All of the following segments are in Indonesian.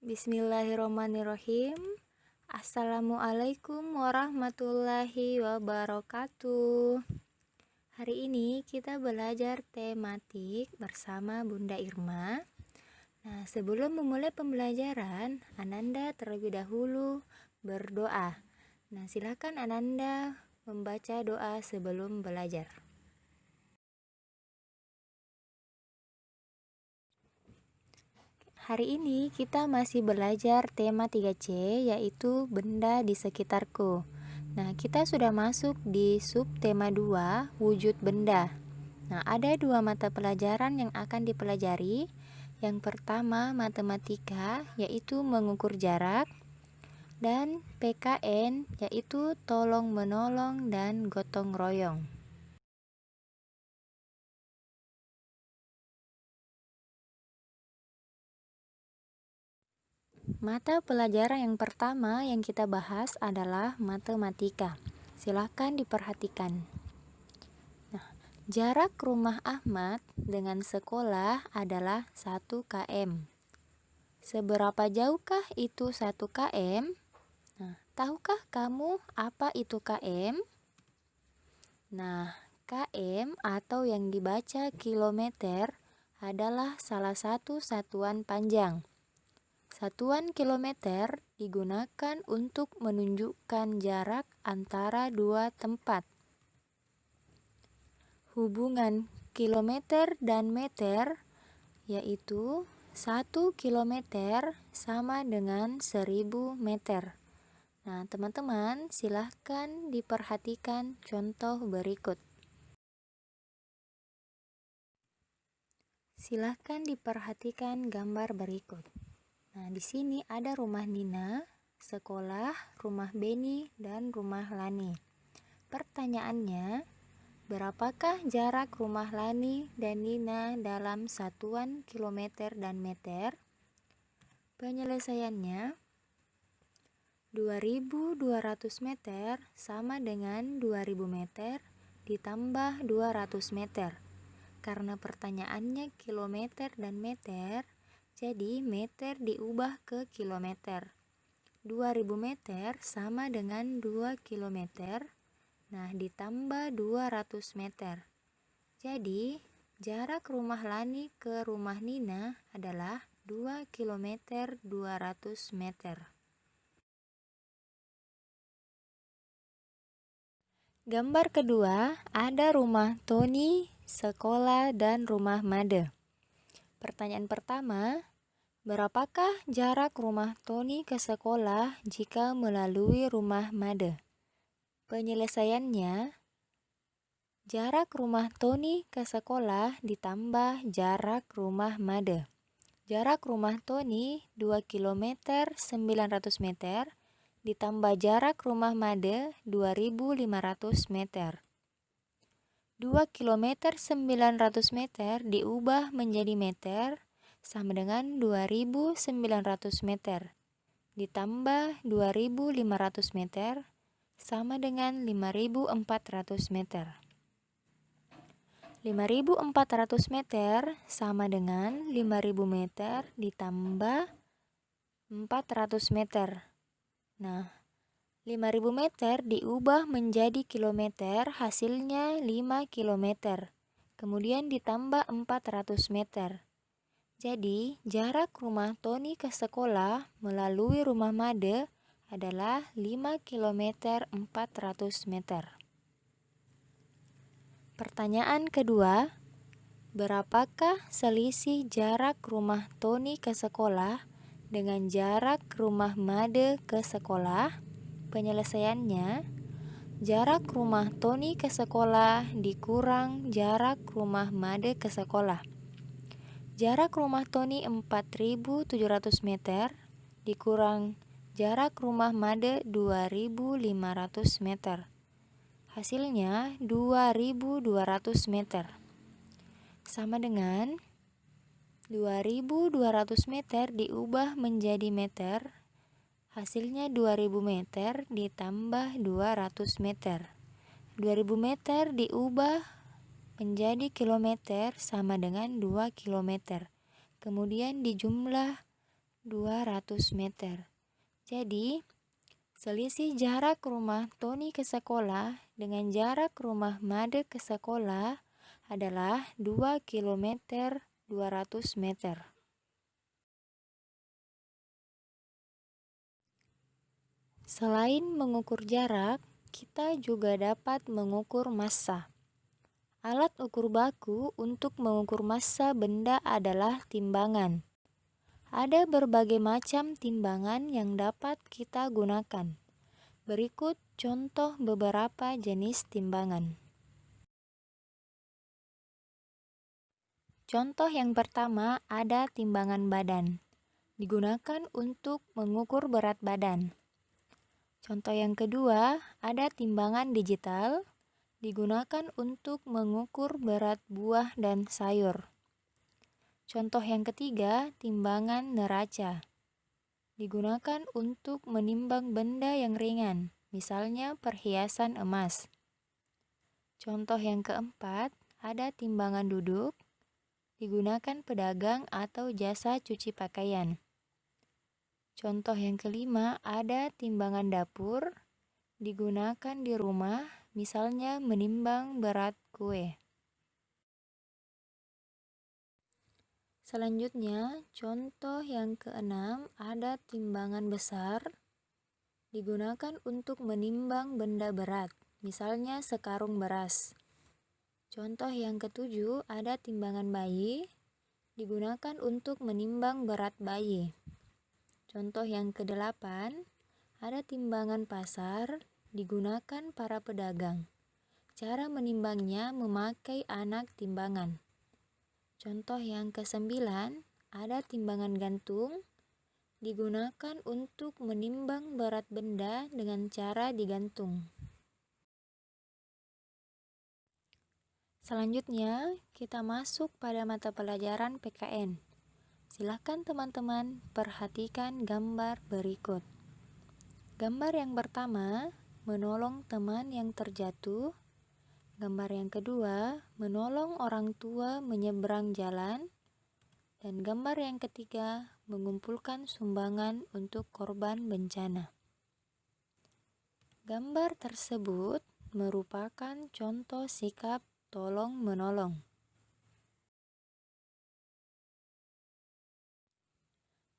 Bismillahirrahmanirrahim. Assalamualaikum warahmatullahi wabarakatuh. Hari ini kita belajar tematik bersama Bunda Irma. Nah, sebelum memulai pembelajaran, Ananda terlebih dahulu berdoa. Nah, silakan Ananda membaca doa sebelum belajar. Hari ini kita masih belajar tema 3C, yaitu benda di sekitarku. Nah, kita sudah masuk di subtema 2, wujud benda. Nah, ada 2 mata pelajaran yang akan dipelajari. Yang pertama, matematika, yaitu mengukur jarak, dan PKN, yaitu tolong menolong dan gotong royong. Mata pelajaran yang pertama yang kita bahas adalah matematika. Silakan diperhatikan. Nah, jarak rumah Ahmad dengan sekolah adalah 1 km. Seberapa jauhkah itu 1 km? Nah, tahukah kamu apa itu km? Nah, km atau yang dibaca kilometer adalah salah satu satuan panjang. Satuan kilometer digunakan untuk menunjukkan jarak antara 2 tempat. Hubungan kilometer dan meter yaitu 1 kilometer sama dengan 1000 meter. Nah, teman-teman, silahkan diperhatikan contoh berikut. Silahkan diperhatikan gambar berikut. Nah, di sini ada rumah Nina, sekolah, rumah Beni, dan rumah Lani. Pertanyaannya, berapakah jarak rumah Lani dan Nina dalam satuan kilometer dan meter? Penyelesaiannya, 2200 meter sama dengan 2000 meter ditambah 200 meter. Karena pertanyaannya kilometer dan meter, jadi meter diubah ke kilometer. 2000 meter sama dengan 2 kilometer. Nah, ditambah 200 meter. Jadi, jarak rumah Lani ke rumah Nina adalah 2 kilometer 200 meter. Gambar kedua, ada rumah Tony, sekolah, dan rumah Made. Pertanyaan pertama, berapakah jarak rumah Tony ke sekolah jika melalui rumah Made? Penyelesaiannya, jarak rumah Tony ke sekolah ditambah jarak rumah Made. Jarak rumah Tony 2 km 900 meter ditambah jarak rumah Made 2500 meter. 2 km 900 meter diubah menjadi meter sama dengan 2900 meter. Ditambah 2500 meter sama dengan 5400 meter. 5400 meter sama dengan 5000 meter ditambah 400 meter. Nah, 5000 meter diubah menjadi kilometer, hasilnya 5 kilometer. Kemudian ditambah 400 meter. Jadi, jarak rumah Tony ke sekolah melalui rumah Made adalah 5 kilometer 400 meter. Pertanyaan kedua, berapakah selisih jarak rumah Tony ke sekolah dengan jarak rumah Made ke sekolah? Penyelesaiannya, jarak rumah Tony ke sekolah dikurang jarak rumah Made ke sekolah. Jarak rumah Tony 4700 meter dikurang jarak rumah Made 2500 meter. Hasilnya 2200 meter. Sama dengan 2200 meter diubah menjadi meter. Hasilnya 2000 meter ditambah 200 meter. 2000 meter diubah menjadi kilometer sama dengan 2 kilometer. Kemudian dijumlah 200 meter. Jadi, selisih jarak rumah Tony ke sekolah dengan jarak rumah Made ke sekolah adalah 2 km 200 meter. Selain mengukur jarak, kita juga dapat mengukur massa. Alat ukur baku untuk mengukur massa benda adalah timbangan. Ada berbagai macam timbangan yang dapat kita gunakan. Berikut contoh beberapa jenis timbangan. Contoh yang pertama ada timbangan badan. Digunakan untuk mengukur berat badan. Contoh yang kedua ada timbangan digital. Digunakan untuk mengukur berat buah dan sayur. Contoh yang ketiga, timbangan neraca. Digunakan untuk menimbang benda yang ringan, misalnya perhiasan emas. Contoh yang keempat, ada timbangan duduk. Digunakan pedagang atau jasa cuci pakaian. Contoh yang kelima, ada timbangan dapur. Digunakan di rumah, misalnya menimbang berat kue. Selanjutnya, contoh yang keenam ada timbangan besar. Digunakan untuk menimbang benda berat, misalnya sekarung beras. Contoh yang ketujuh ada timbangan bayi. Digunakan untuk menimbang berat bayi. Contoh yang kedelapan ada timbangan pasar. Digunakan para pedagang. Cara menimbangnya memakai anak timbangan. Contoh yang kesembilan, ada timbangan gantung. Digunakan untuk menimbang berat benda dengan cara digantung. Selanjutnya, kita masuk pada mata pelajaran PKN. Silakan teman-teman perhatikan gambar berikut. Gambar yang pertama, menolong teman yang terjatuh. Gambar yang kedua, menolong orang tua menyeberang jalan. Dan gambar yang ketiga, mengumpulkan sumbangan untuk korban bencana. Gambar tersebut merupakan contoh sikap tolong-menolong.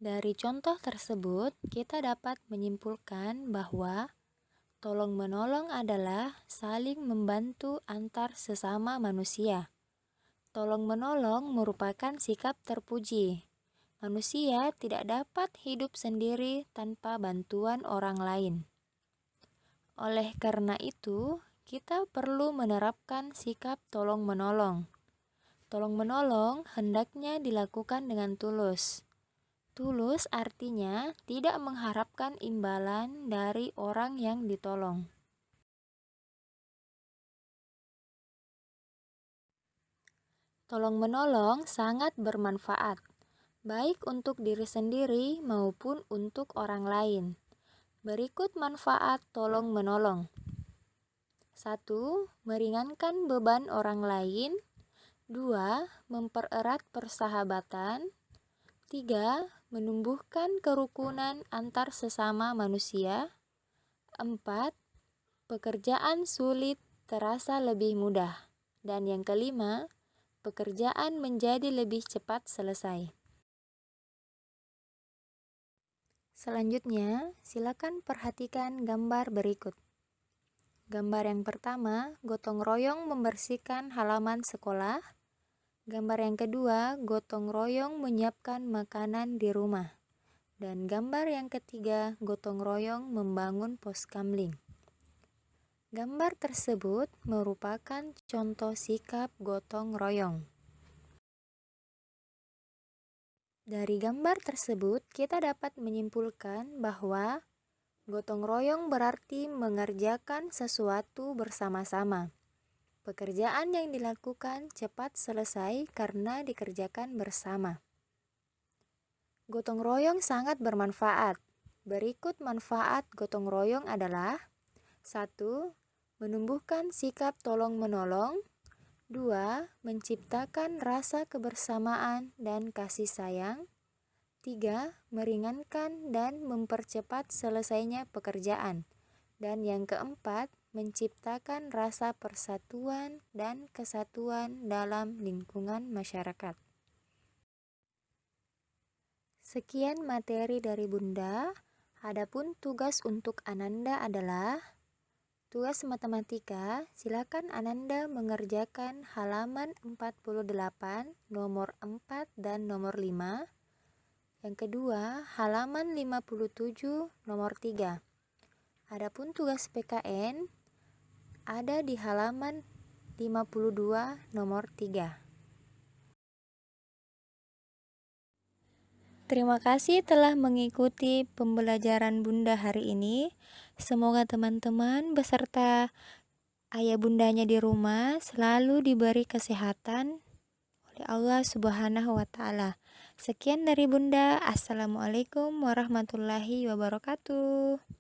Dari contoh tersebut, kita dapat menyimpulkan bahwa tolong-menolong adalah saling membantu antar sesama manusia. Tolong-menolong merupakan sikap terpuji. Manusia tidak dapat hidup sendiri tanpa bantuan orang lain. Oleh karena itu, kita perlu menerapkan sikap tolong-menolong. Tolong-menolong hendaknya dilakukan dengan tulus. Tulus artinya tidak mengharapkan imbalan dari orang yang ditolong. Tolong-menolong sangat bermanfaat, baik untuk diri sendiri maupun untuk orang lain. Berikut manfaat tolong-menolong. 1. Meringankan beban orang lain. 2. Mempererat persahabatan. 3. Menumbuhkan kerukunan antar sesama manusia. 4. Pekerjaan sulit terasa lebih mudah. Dan yang kelima, pekerjaan menjadi lebih cepat selesai. Selanjutnya, silakan perhatikan gambar berikut. Gambar yang pertama, gotong royong membersihkan halaman sekolah. Gambar yang kedua, gotong royong menyiapkan makanan di rumah. Dan gambar yang ketiga, gotong royong membangun pos kamling. Gambar tersebut merupakan contoh sikap gotong royong. Dari gambar tersebut, kita dapat menyimpulkan bahwa gotong royong berarti mengerjakan sesuatu bersama-sama. Pekerjaan yang dilakukan cepat selesai karena dikerjakan bersama. Gotong royong sangat bermanfaat. Berikut manfaat gotong royong adalah 1. Menumbuhkan sikap tolong-menolong. 2. Menciptakan rasa kebersamaan dan kasih sayang. 3. Meringankan dan mempercepat selesainya pekerjaan. Dan yang keempat, menciptakan rasa persatuan dan kesatuan dalam lingkungan masyarakat. Sekian materi dari Bunda. Adapun tugas untuk Ananda adalah tugas matematika. Silakan Ananda mengerjakan halaman 48, nomor 4 dan nomor 5. Yang kedua, halaman 57, nomor 3. Adapun tugas PKN ada di halaman 52, nomor 3. Terima kasih telah mengikuti pembelajaran Bunda hari ini. Semoga teman-teman beserta ayah bundanya di rumah selalu diberi kesehatan oleh Allah Subhanahu wa Ta'ala. Sekian dari Bunda. Assalamualaikum warahmatullahi wabarakatuh.